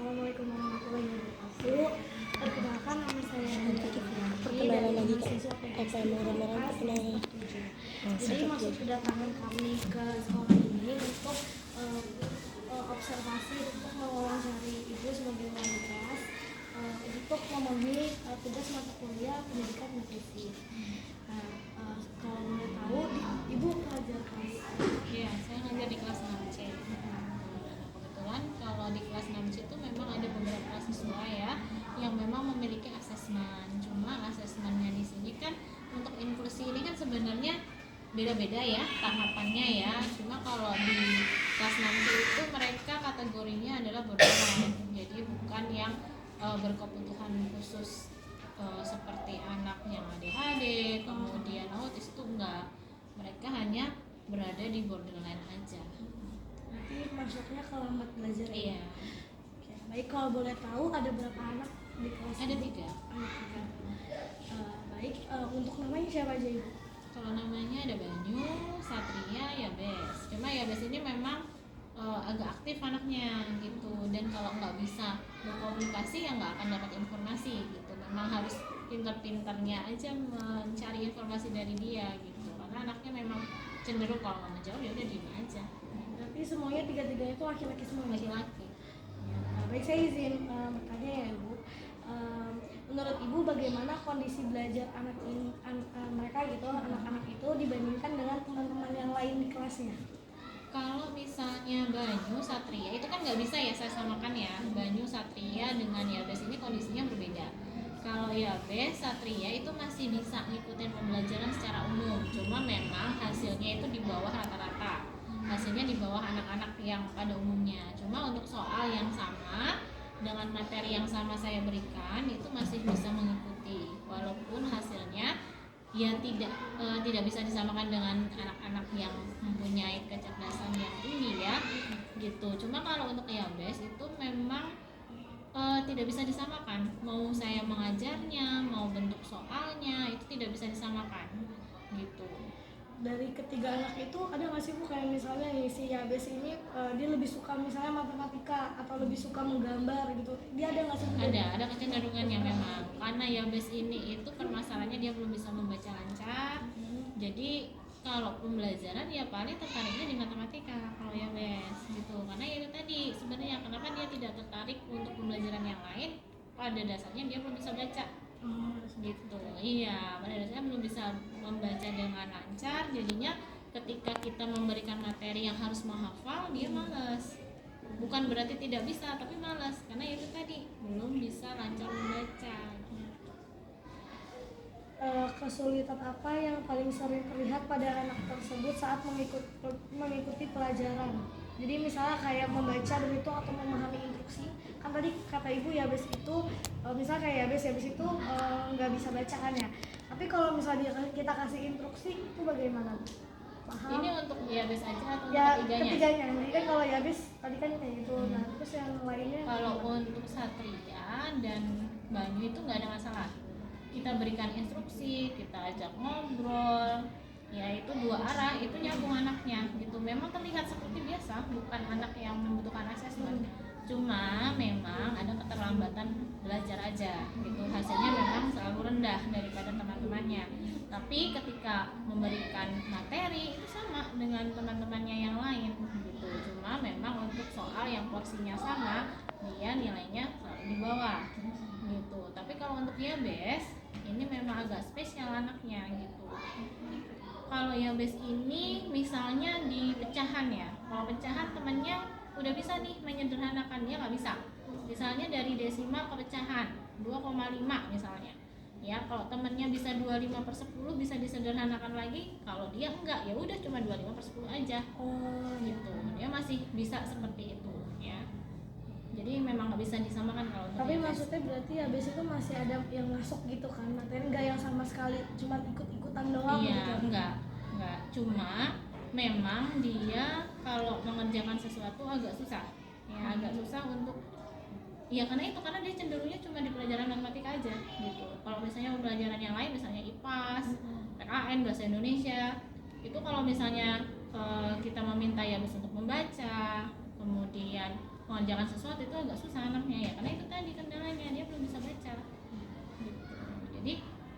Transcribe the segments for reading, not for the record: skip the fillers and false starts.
Assalamualaikum warahmatullahi wabarakatuh. Perkenalkan nama saya Perkenalan lagi apa yang orang-orang perkenalan. Jadi maksud kedatangan kami ke sekolah ini untuk observasi, untuk mewawancari ibu sebagai wali kelas, untuk memenuhi tugas mata kuliah pendidikan nutrisi. Kalau boleh tahu, ibu pelajar kelas? Iya, saya ngajar di kelas 6C. Kebetulan kalau di kelas 6C itu memang ada beberapa siswa ya yang memang memiliki asesmen. Cuma asesmennya di sini kan untuk inklusi ini kan sebenarnya beda-beda ya tahapannya ya. Cuma kalau di kelas 6C itu mereka kategorinya adalah borderline. Jadi bukan yang berkebutuhan khusus seperti anak yang ADHD, kemudian autis, itu enggak. Mereka hanya berada di borderline aja. Nanti masuknya ke lambat belajar. Iya. Oke, baik, kalau boleh tahu ada berapa anak di kelas? Ada ini? 3. Anak 3. Baik, untuk namanya siapa aja ibu? Kalau namanya ada Banyu, Satria, Yabes. Cuma Yabes ini memang agak aktif anaknya gitu, dan kalau nggak bisa berkomunikasi ya nggak akan dapat informasi gitu. Memang harus pintar-pintarnya aja mencari informasi dari dia gitu, karena anaknya memang cenderung kalau nggak menjawab ya udah diem aja. Berarti semuanya tiga-tiganya itu laki-laki semua? Laki-laki. Baik, saya izin bertanya ya ibu. Menurut ibu bagaimana kondisi belajar mereka gitu, anak-anak itu dibandingkan dengan teman-teman yang lain di kelasnya? Kalau misalnya Banyu, Satria itu kan nggak bisa ya saya samakan ya. Banyu, Satria dengan Yabes ini kondisinya berbeda. Kalau Yabes, Satria itu masih bisa ngikutin pembelajaran secara umum. Cuma memang hasilnya itu di bawah rata-rata. Hasilnya di bawah anak-anak yang pada umumnya. Cuma untuk soal yang sama dengan materi yang sama saya berikan itu masih bisa mengikuti. Walaupun hasilnya ya tidak bisa disamakan dengan anak-anak yang mempunyai kecerdasan yang tinggi ya gitu. Cuma kalau untuk Yabes itu memang tidak bisa disamakan, mau saya mengajarnya, mau bentuk soalnya itu tidak bisa disamakan gitu. Dari ketiga anak itu ada nggak sih bu, kayak misalnya nih, si Yabes ini dia lebih suka misalnya matematika atau lebih suka menggambar gitu, dia ada nggak sih? Ada kecenderungannya memang, karena Yabes ini itu permasalahannya dia belum bisa membaca lancar. Jadi kalau pembelajaran ya paling tertariknya di matematika kalau Yabes gitu, karena ya itu tadi sebenarnya kenapa dia tidak tertarik untuk pembelajaran yang lain, pada dasarnya dia belum bisa baca. Gitu. Iya, pada dasarnya belum bisa membaca dengan lancar. Jadinya ketika kita memberikan materi yang harus menghafal, dia malas. Bukan berarti tidak bisa, tapi malas karena itu tadi belum bisa lancar membaca. Kesulitan apa yang paling sering terlihat pada anak tersebut saat mengikuti pelajaran? Jadi misalnya kayak membaca begitu atau memahami instruksi. Kan tadi kata ibu Yabes itu misalnya kayak Yabes itu nggak bisa bacaan ya. Tapi kalau misalnya kita kasih instruksi itu bagaimana? Paham? Ini untuk Yabes aja atau Ya, ketiganya? ketiganya. Jadi kan kalau Yabes tadi kan kayak gitu. Nah, terus yang lainnya? Kalau untuk Satria dan Banyu itu nggak ada masalah. Kita berikan instruksi, kita ajak ngobrol, ya itu 2 arah, itu nyambung anaknya gitu. Memang terlihat seperti biasa, bukan anak yang membutuhkan asesmen. Cuma memang ada keterlambatan belajar aja gitu. Hasilnya memang selalu rendah daripada teman-temannya. Tapi ketika memberikan materi itu sama dengan teman-temannya yang lain gitu. Cuma memang untuk soal yang porsinya sama, dia nilainya selalu di bawah gitu. Tapi kalau untuk Yabes ini memang agak spesial anaknya gitu. Kalau Yabes ini misalnya di pecahan ya, kalau pecahan temennya udah bisa nih menyederhanakan, dia nggak bisa. Misalnya dari desimal ke pecahan 2,5 misalnya. Ya kalau temennya bisa 25/10 bisa disederhanakan lagi. Kalau dia enggak, ya udah cuma 25/10 aja. Gitu. Dia masih bisa seperti itu ya. Jadi memang nggak bisa disamakan kalau untuk Tapi Yabes. maksudnya berarti Yabes itu masih ada yang masuk gitu kan, materi nggak yang sama sekali cuma ikut-ikutan doang Iya, gitu? enggak. Cuma memang dia kalau mengerjakan sesuatu agak susah. Ya, agak susah untuk ya karena dia cenderungnya cuma di pelajaran matematika aja gitu. Kalau misalnya pelajaran yang lain misalnya IPAS, PKN, bahasa Indonesia, itu kalau misalnya kita meminta Yabes untuk membaca, kemudian mengerjakan sesuatu itu agak susah anaknya ya, karena itu tadi kendalanya dia belum bisa baca gitu. Jadi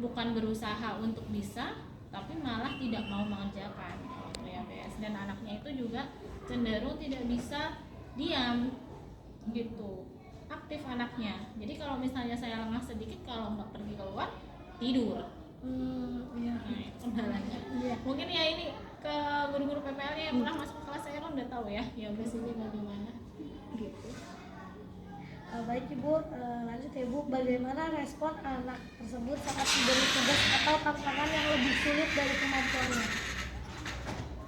bukan berusaha untuk bisa, tapi malah tidak mau mengerjakan kalau IABS. Dan anaknya itu juga cenderung tidak bisa diam gitu, aktif anaknya. Jadi kalau misalnya saya lengah sedikit, kalau nggak pergi keluar tidur. Iya. Nah itu kendalanya. Iya. Mungkin ya ini ke guru-guru PPL-nya yang pernah masuk ke kelas saya kan udah tahu ya IABS ini bagaimana gitu. Baik Ibu, lanjut ya Bu, bagaimana respon anak tersebut saat diberi tugas atau tantangan yang lebih sulit dari kemampuannya?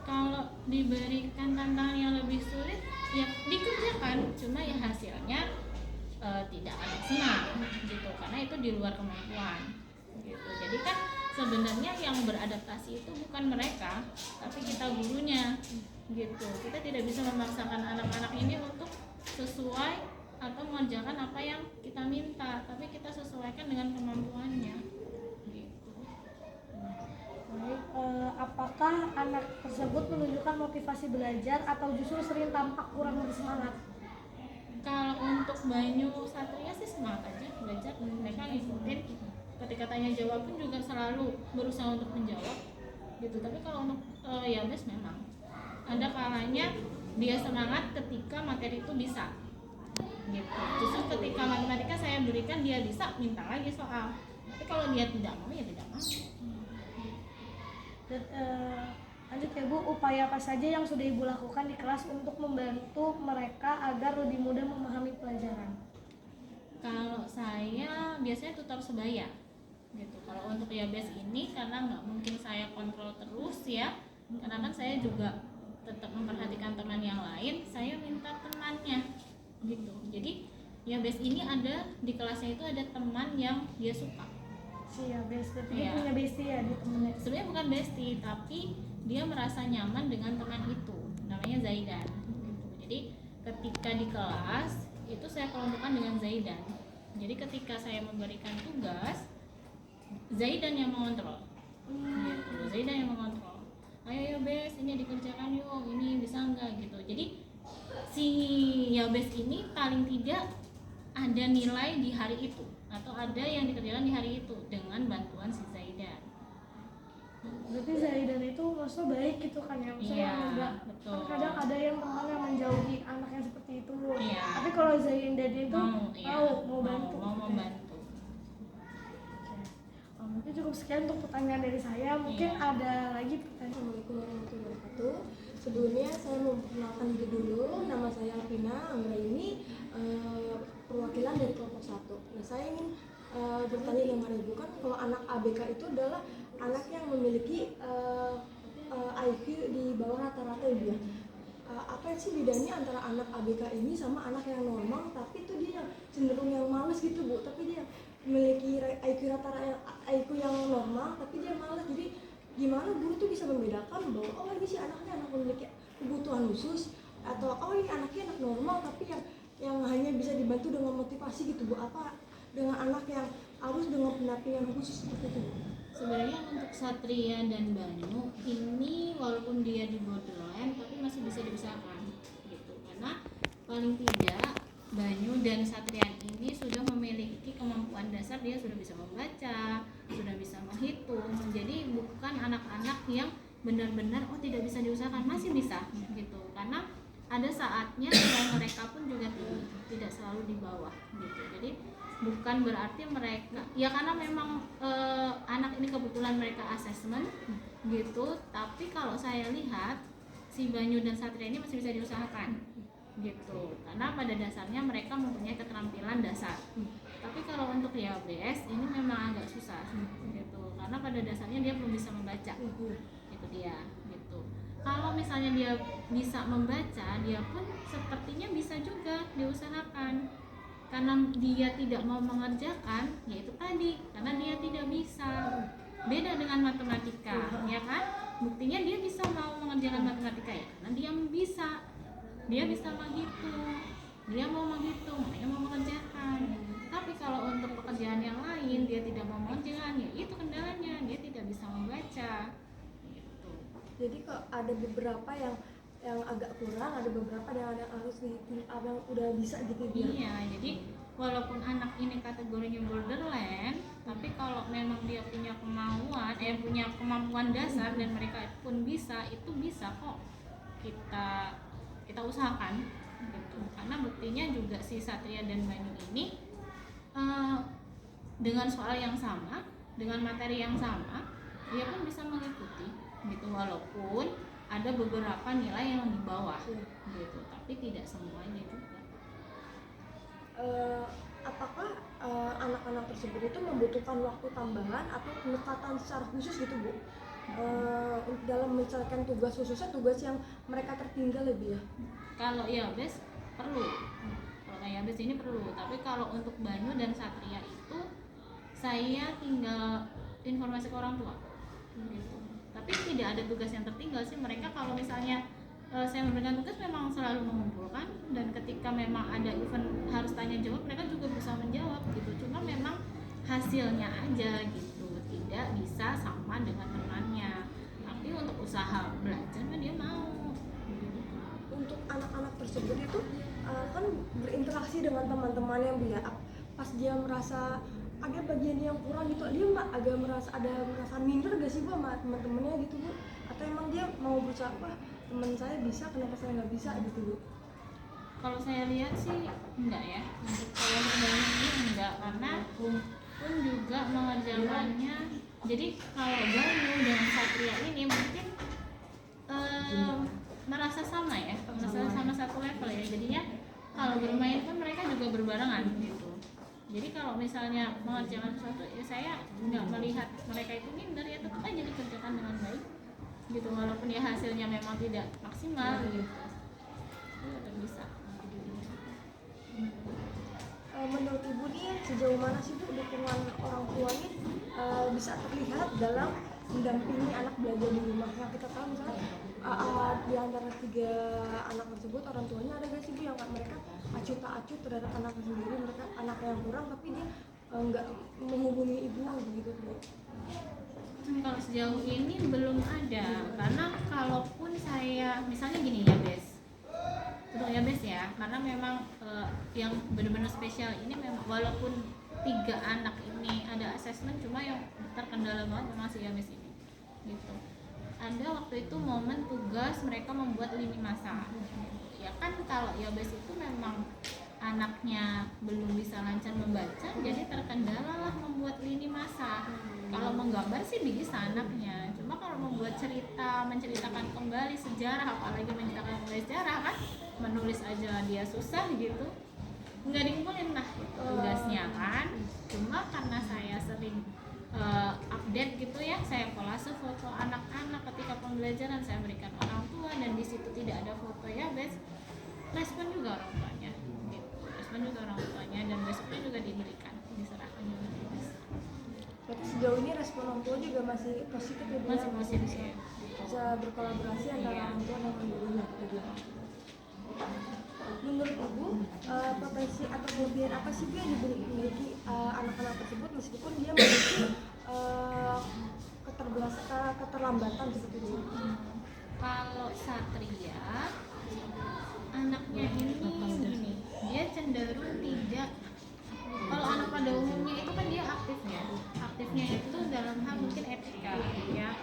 Kalau diberikan tantangan yang lebih sulit ya dikerjakan, cuma ya hasilnya tidak maksimal gitu, karena itu di luar kemampuan gitu. Jadi kan sebenarnya yang beradaptasi itu bukan mereka, tapi kita gurunya gitu. Kita tidak bisa memaksakan anak-anak ini untuk sesuai atau mengerjakan apa yang kita minta, tapi kita sesuaikan dengan kemampuannya gitu. Baik, apakah anak tersebut menunjukkan motivasi belajar atau justru sering tampak kurang bersemangat? Kalau untuk Banyu Satria sih semangat aja belajar, mereka ngikutin, ketika tanya jawab pun juga selalu berusaha untuk menjawab gitu. Tapi kalau untuk IABS memang ada kalanya dia semangat ketika materi itu bisa gitu. Justru ketika matematika saya berikan dia bisa, minta lagi soal. Tapi kalau dia tidak mau ya tidak mau. Dan lanjut ya Bu, upaya apa saja yang sudah Ibu lakukan di kelas untuk membantu mereka agar lebih mudah memahami pelajaran? Kalau saya biasanya tutor sebaya gitu. Kalau untuk IABS ini karena nggak mungkin saya kontrol terus ya, karena kan saya juga tetap memperhatikan teman yang lain, saya minta temannya gitu. Jadi IABS ini ada di kelasnya itu ada teman yang dia suka. Iya, bestie. Dia Iya. punya bestie ya di temennya. Sebenarnya bukan bestie, tapi dia merasa nyaman dengan teman itu, namanya Zaidan gitu. Jadi ketika di kelas itu saya kelompokkan dengan Zaidan. Jadi ketika saya memberikan tugas, Zaidan yang mengontrol gitu. Zaidan yang mengontrol, ayo ya Bes, ini dikerjakan yuk, ini bisa enggak gitu. Jadi si Yabes ini paling tidak ada nilai di hari itu atau ada yang dikerjakan di hari itu dengan bantuan si Zaidan. Berarti Zaidan itu maksudnya baik gitu kan ya, maksudnya Iya, enggak. betul. Kan kadang ada yang teman yang menjauhi anak yang seperti itu. Iya. Tapi kalau Zaidan itu Iya, mau bantu. mau membantu. Mungkin cukup sekian untuk pertanyaan dari saya. Mungkin Iya. ada lagi pertanyaan. Assalamualaikum warahmatullahi wabarakatuh. Sebelumnya saya mau memperkenalkan diri dulu. Nama saya Alvina Anggraini, perwakilan dari kelompok 1. Nah, saya ingin bertanya dengan Ibu, kan kalau anak ABK itu adalah anak yang memiliki IQ di bawah rata-rata Ibu ya. Apa sih bedanya antara anak ABK ini sama anak yang normal, tapi itu dia cenderung yang malas gitu Bu, tapi dia memiliki IQ rata-rata IQ yang normal tapi dia malas. Jadi gimana guru tuh bisa membedakan bahwa oh ini si anaknya anak memiliki kebutuhan khusus, atau oh ini anaknya anak normal tapi yang hanya bisa dibantu dengan motivasi gitu Bu? Apa dengan anak yang harus dengan pendampingan khusus seperti itu Bu? Sebenarnya untuk Satria dan Banyu ini walaupun dia di borderline tapi masih bisa diusahakan gitu, karena paling tidak Banyu dan Satrian ini sudah memiliki kemampuan dasar, dia sudah bisa membaca, sudah bisa menghitung. Jadi bukan anak-anak yang benar-benar oh tidak bisa diusahakan, masih bisa gitu, karena ada saatnya nilai mereka pun juga tinggi, tidak selalu di bawah gitu. Jadi bukan berarti mereka ya karena memang anak ini kebetulan mereka asesmen gitu, tapi kalau saya lihat si Banyu dan Satria ini masih bisa diusahakan gitu, karena pada dasarnya mereka mempunyai keterampilan dasar. Tapi kalau untuk IABS ini memang agak susah gitu, karena pada dasarnya dia belum bisa membaca, itu dia gitu. Kalau misalnya dia bisa membaca, dia pun sepertinya bisa juga diusahakan, karena dia tidak mau mengerjakan, yaitu tadi karena dia tidak bisa. Beda dengan matematika, ya kan? Buktinya dia bisa mau mengerjakan matematika ya, karena dia bisa. Dia bisa menghitung, dia mau menghitung, makanya mau mengerjakan. Tapi kalau untuk pekerjaan yang lain dia tidak mau mengerjakan, ya itu kendalanya, dia tidak bisa membaca gitu. Jadi kok ada beberapa yang yang agak kurang, ada beberapa yang ada harus apa yang udah bisa gitu dia. Iya, jadi walaupun anak ini kategorinya borderline, tapi kalau memang dia punya punya kemampuan dasar dan mereka pun bisa, itu bisa kok kita usahakan gitu. Karena buktinya juga si Satria dan Banyu ini dengan soal yang sama, dengan materi yang sama, dia pun bisa mengikuti gitu, walaupun ada beberapa nilai yang di bawah gitu, tapi tidak semuanya juga. Apakah anak-anak tersebut itu membutuhkan waktu tambahan atau pendekatan secara khusus gitu Bu, dalam menyelesaikan tugas, khususnya tugas yang mereka tertinggal lebih ya? Kalau Yabes perlu, kalau Yabes ini perlu, tapi kalau untuk Banyu dan Satria itu saya tinggal informasi ke orang tua gitu. Tapi tidak ada tugas yang tertinggal sih, mereka kalau misalnya saya memberikan tugas memang selalu mengumpulkan, dan ketika memang ada event harus tanya jawab mereka juga bisa menjawab gitu, cuma memang hasilnya aja gitu tidak bisa sama dengan temannya, tapi untuk usaha belajar dia mau. Untuk anak-anak tersebut itu kan berinteraksi dengan teman-teman yang dia, pas dia merasa ada bagian yang kurang gitu, dia agak merasa minder gak sih Bu sama teman-temannya gitu Bu, atau emang dia mau berusaha, wah teman saya bisa kenapa saya nggak bisa gitu Bu? Kalau saya lihat sih enggak ya, untuk kalau Banyu ini enggak, karena pun juga mengerjakannya. Jadi kalau Banyu dengan Satria ini mungkin merasa sama ya, merasa sama satu level ya, jadinya kalau bermain pun mereka juga berbarengan gitu. Jadi kalau misalnya mengerjakan sesuatu ya saya nggak melihat mereka itu minder, ya tetap aja dikerjakan dengan baik gitu, walaupun ya hasilnya memang tidak maksimal gitu, tetap bisa. Menurut Ibu nih sejauh mana sih Bu dukungan orang tua ini bisa terlihat dalam mendampingi anak belajar di rumah? Yang kita tahu misalnya di antara 3 anak tersebut orang tuanya ada gak sih Bu yang mereka acuh tak acuh terhadap anaknya sendiri, mereka anak yang kurang tapi dia nggak menghubungi ibu begitu Bu? Kalau sejauh ini belum ada, karena kalaupun saya misalnya gini ya Bes, untuk ya Bes ya, karena memang yang benar-benar spesial ini memang walaupun 3 anak ini ada asesmen, cuma yang terkendala banget memang si Yabes ini gitu. Ada waktu itu momen tugas mereka membuat lini masa ya kan, kalau Yabes itu memang anaknya belum bisa lancar membaca, jadi terkendala lah membuat lini masa. Kalau menggambar sih bisa anaknya, cuma kalau membuat menceritakan kembali sejarah, apalagi menceritakan kembali sejarah kan, menulis aja dia susah gitu, nggak dikumpulin lah tugasnya kan. Cuma karena saya sering update gitu ya, saya kolase foto anak-anak ketika pembelajaran, saya berikan orang tua, dan di situ tidak ada foto ya Bes, respon juga orang tuanya gitu. Respon juga orang tuanya, dan besoknya juga diberikan, diserahkan juga. Berarti sejauh ini respon orang tua juga masih positif ya Bu? Masih positif, bisa berkolaborasi antara orang tua dan gurunya gitu. Menurut Ibu potensi atau kelebihan apa sih Bu yang dimiliki anak-anak tersebut meskipun dia memiliki keterlambatan seperti itu? Kalau Satria anaknya ini gini, dia cenderung tidak, kalau anak pada umumnya itu kan dia aktifnya itu dalam hal mungkin etika ya,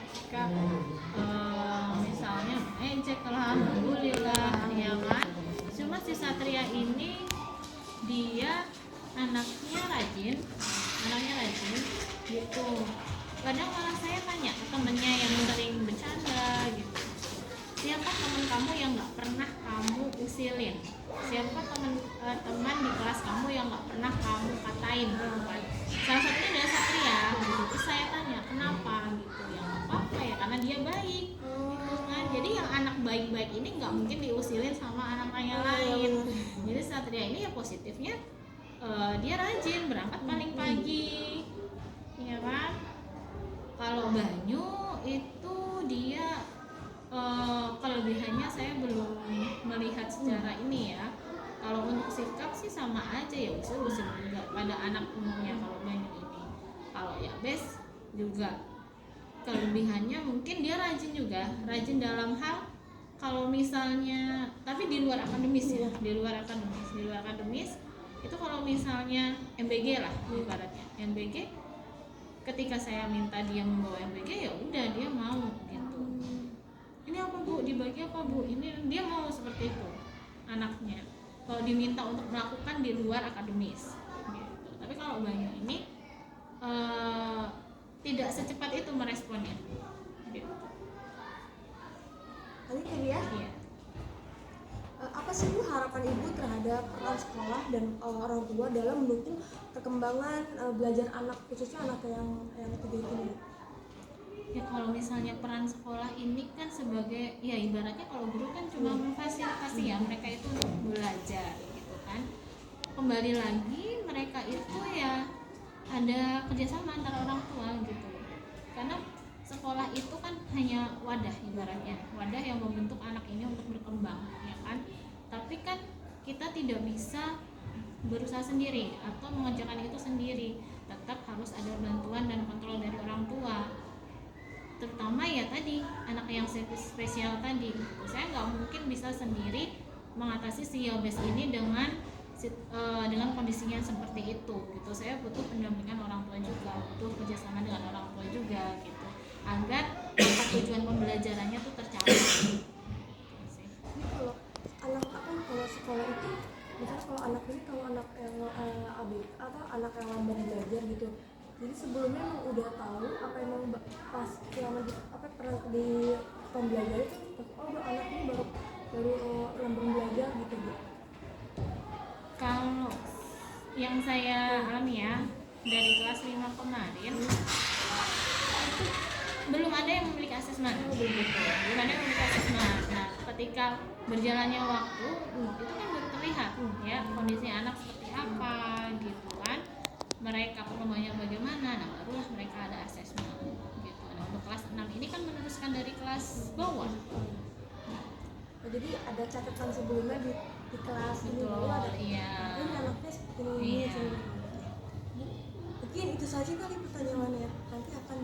misalnya ejek lah, alhamdulillah ya kan. Cuma si Satria ini dia anaknya rajin gitu. Kadang malah saya tanya ke temennya yang sering bercanda gitu, siapa teman kamu yang nggak pernah kamu usilin, siapa teman di kelas kamu yang nggak pernah kamu katain gitu kan. Salah satunya adalah Satria gitu. Terus saya tanya kenapa gitu, ya nggak apa-apa ya karena dia baik gitu kan. Jadi yang anak baik-baik ini nggak mungkin diusilin sama anak yang lain. Jadi Satria ini ya positifnya dia rajin berangkat paling pagi ya kan. Kalau Banyu itu dia kelebihannya saya belum melihat secara ini ya. Kalau untuk sikap sih sama aja ya, usil juga pada anak umumnya kalau Banyu ini. Kalau Yabes juga kelebihannya mungkin dia rajin dalam hal Kalau misalnya, tapi di luar akademis ya, di luar akademis itu kalau misalnya MBG lah ibaratnya, MBG ketika saya minta dia membawa MBG ya udah dia mau gitu. Ini apa Bu, dibagi apa Bu, ini dia mau seperti itu anaknya. Kalau diminta untuk melakukan di luar akademis gitu. Tapi kalau Banyu ini tidak secepat itu meresponnya gitu. Lanjut ya. Iya. Apa sih Bu harapan Ibu terhadap peran sekolah dan orang tua dalam mendukung perkembangan belajar anak, khususnya anak yang ketiga ini? Ya kalau misalnya peran sekolah ini kan sebagai, ya ibaratnya kalau guru kan cuma memfasilitasi ya mereka itu untuk belajar gitu kan. Kembali lagi mereka itu ya ada kerjasama antara orang tua gitu. Karena sekolah itu kan hanya wadah, ibaratnya wadah yang membentuk anak ini untuk berkembang ya kan. Tapi kan kita tidak bisa berusaha sendiri atau mengerjakan itu sendiri, tetap harus ada bantuan dan kontrol dari orang tua, terutama ya tadi anak yang spesial tadi. Saya nggak mungkin bisa sendiri mengatasi si Yobes ini dengan kondisinya seperti itu gitu. Saya butuh pendampingan orang tua juga, butuh kerjasama dengan orang tua juga gitu, agar tujuan pembelajarannya tuh tercapai. Ini kalau kalau sekolah itu, misalnya kalau anak ini, kalau anak yang ABK atau anak yang lambat belajar gitu, jadi sebelumnya emang udah tahu apa emang pas yang apa pernah di pembelajaran itu, udah anak ini baru lambat belajar gitu Bu. Kalau yang saya alami ya dari kelas 5 kemarin itu belum ada yang memiliki asesmen begitu, belum ada yang memiliki asesmen. Nah ketika berjalannya waktu itu kan baru terlihat ya kondisi anak seperti apa gitu kan, mereka perkembangannya bagaimana. Nah barulah mereka ada asesmen gitu. Nah untuk kelas 6 ini kan meneruskan dari kelas bawah. Nah, jadi ada catatan sebelumnya di kelas ini Betul, bahwa ada iya. ini anaknya seperti ini, Iya. Mungkin itu saja kali pertanyaannya, nanti akan